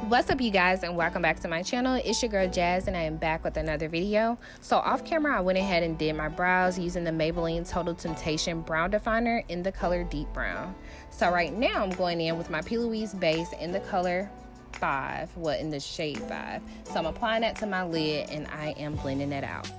What's up, you guys, and welcome back to my channel. It's your girl Jazz, and I am back with another video. So off camera, I went ahead and did my brows using the Maybelline Total Temptation brow definer in the color deep brown. So right now I'm going in with my P. Louise base in the color 5, well, in the shade 5. So I'm applying that to my lid and I am blending it out.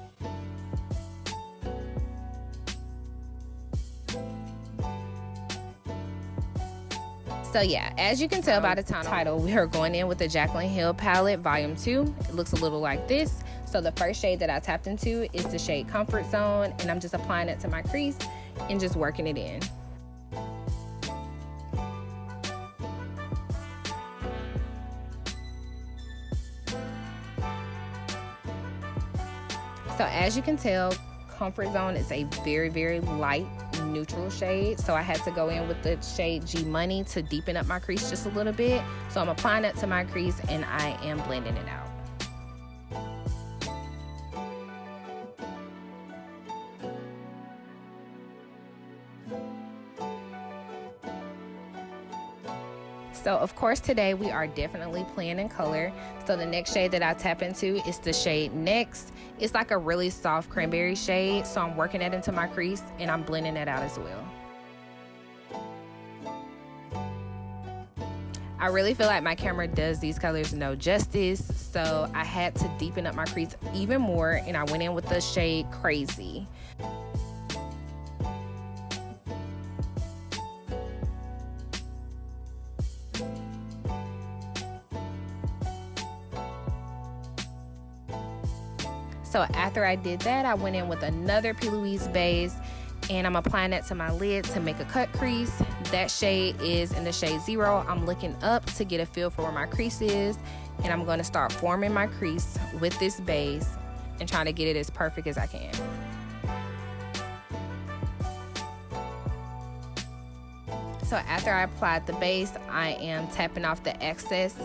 So yeah, as you can tell by the title, we are going in with the Jaclyn Hill palette volume 2. It looks a little like this. So the first shade that I tapped into is the shade Comfort Zone, and I'm just applying it to my crease and just working it in. So as you can tell, Comfort Zone is a very light neutral shade, so I had to go in with the shade G Money to deepen up my crease just a little bit. So I'm applying that to my crease and I am blending it out. So of course today we are definitely playing in color. So the next shade that I tap into is the shade Next. It's like a really soft cranberry shade, so I'm working that into my crease and I'm blending that out as well. I really feel like my camera does these colors no justice, so I had to deepen up my crease even more, and I went in with the shade Crazy. So after I did that, I went in with another P. Louise base and I'm applying that to my lid to make a cut crease. That shade is in the shade 0. I'm looking up to get a feel for where my crease is, and I'm going to start forming my crease with this base and trying to get it as perfect as I can. So after I applied the base, I am tapping off the excess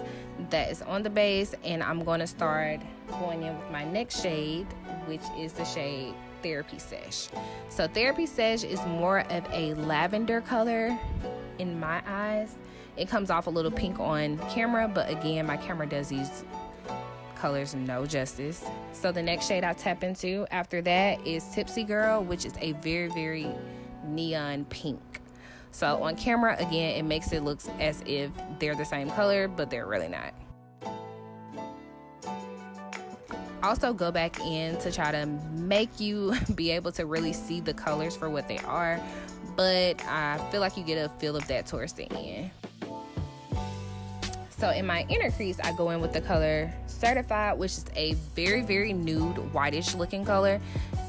that is on the base, and I'm going to start going in with my next shade, which is the shade Therapy Sesh. So Therapy Sesh is more of a lavender color in my eyes. It comes off a little pink on camera, but again, my camera does these colors no justice. So the next shade I tap into after that is Tipsy Girl, which is a very neon pink. So on camera, again, it makes it look as if they're the same color, but they're really not. Also go back in to try to make you be able to really see the colors for what they are, but I feel like you get a feel of that towards the end. So in my inner crease, I go in with the color Certified, which is a very nude whitish looking color,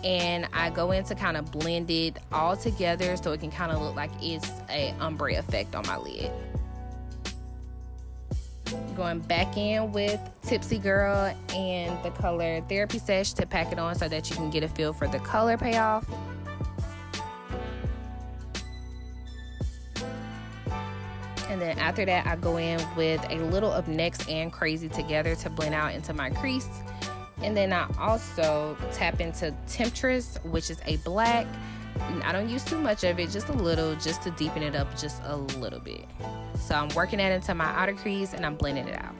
and I go in to kind of blend it all together so it can kind of look like it's a ombre effect on my lid. Going back in with Tipsy Girl and the color Therapy Sesh to pack it on so that you can get a feel for the color payoff. And then after that, I go in with a little of Next and Crazy together to blend out into my crease. And then I also tap into Temptress, which is a black. I don't use too much of it, just a little, just to deepen it up just a little bit. So I'm working that into my outer crease and I'm blending it out.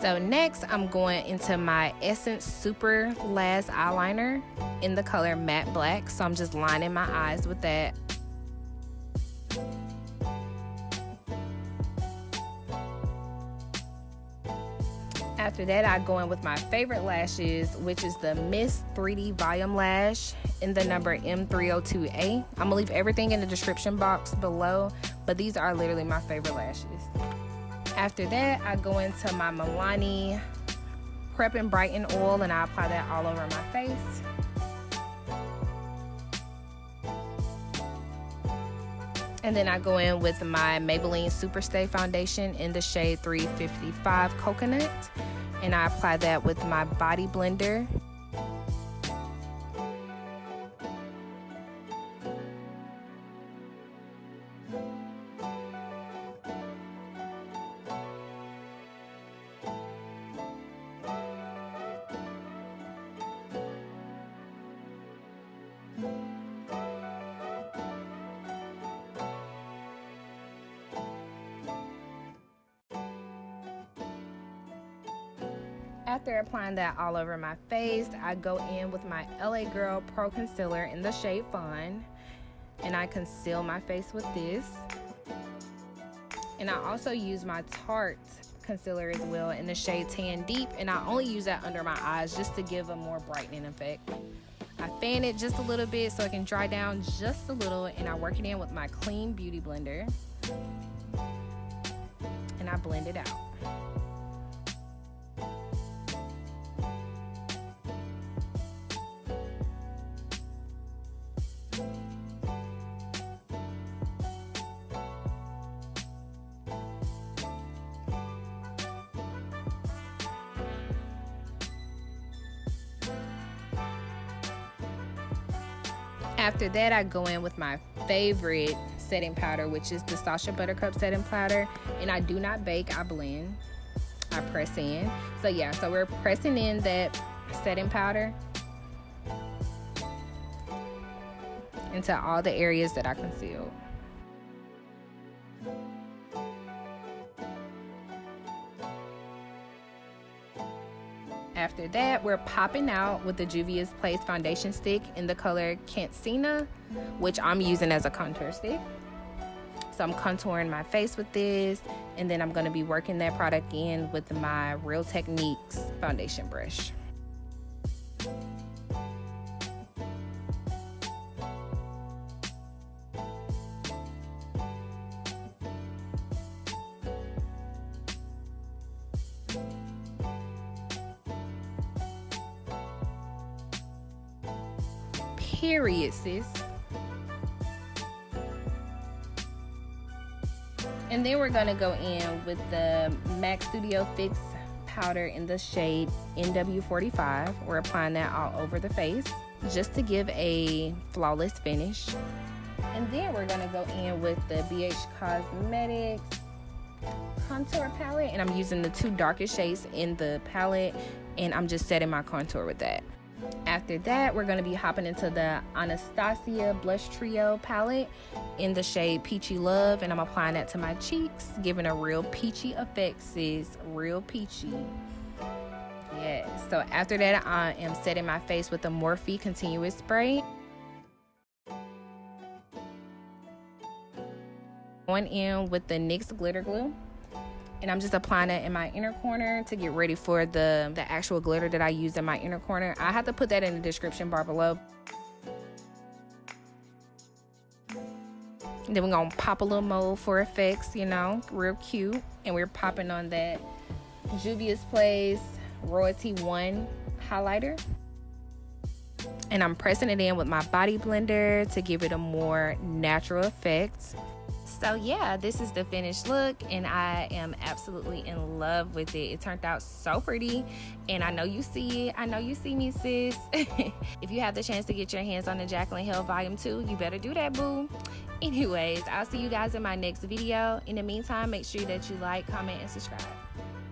So next, I'm going into my Essence Super Last Eyeliner in the color Matte Black. So I'm just lining my eyes with that. After that, I go in with my favorite lashes, which is the Miss 3D Volume Lash in the number M302A. I'm gonna leave everything in the description box below, but these are literally my favorite lashes. After that, I go into my Milani Prep and Brighten Oil and I apply that all over my face. And then I go in with my Maybelline Superstay Foundation in the shade 355 Coconut. And I apply that with my Body Blender. After applying that all over my face, I go in with my LA Girl Pro Concealer in the shade Fawn, and I conceal my face with this. And I also use my Tarte concealer as well in the shade Tan Deep, and I only use that under my eyes just to give a more brightening effect. I fan it just a little bit so it can dry down just a little, and I work it in with my Clean Beauty blender, and I blend it out. After that, I go in with my favorite setting powder, which is the Sacha Buttercup setting powder, and I do not bake, I blend. I press in. So yeah, so we're pressing in that setting powder into all the areas that I concealed. After that, we're popping out with the Juvia's Place foundation stick in the color Cancina, which I'm using as a contour stick. So I'm contouring my face with this, and then I'm going to be working that product in with my Real Techniques foundation brush. Period, sis. And then we're gonna go in with the MAC Studio Fix powder in the shade NW45. We're applying that all over the face just to give a flawless finish. And then we're gonna go in with the BH Cosmetics contour palette, and I'm using the two darkest shades in the palette, and I'm just setting my contour with that. After that, we're going to be hopping into the Anastasia Blush Trio palette in the shade Peachy Love, and I'm applying that to my cheeks, giving a real peachy effect, sis. Real peachy. Yeah. So after that, I am setting my face with the Morphe Continuous Spray. Going in with the NYX Glitter Glue. And I'm just applying it in my inner corner to get ready for the actual glitter that I use in my inner corner. I have to put that in the description bar below. And then we're gonna pop a little mold for effects, you know, real cute. And we're popping on that Juvia's Place Royalty 1 highlighter. And I'm pressing it in with my body blender to give it a more natural effect. So yeah, this is the finished look, and I am absolutely in love with it. It turned out so pretty, and I know you see it. I know you see me, sis. If you have the chance to get your hands on the Jaclyn Hill Volume 2, you better do that, boo. Anyways, I'll see you guys in my next video. In the meantime, make sure that you like, comment, and subscribe.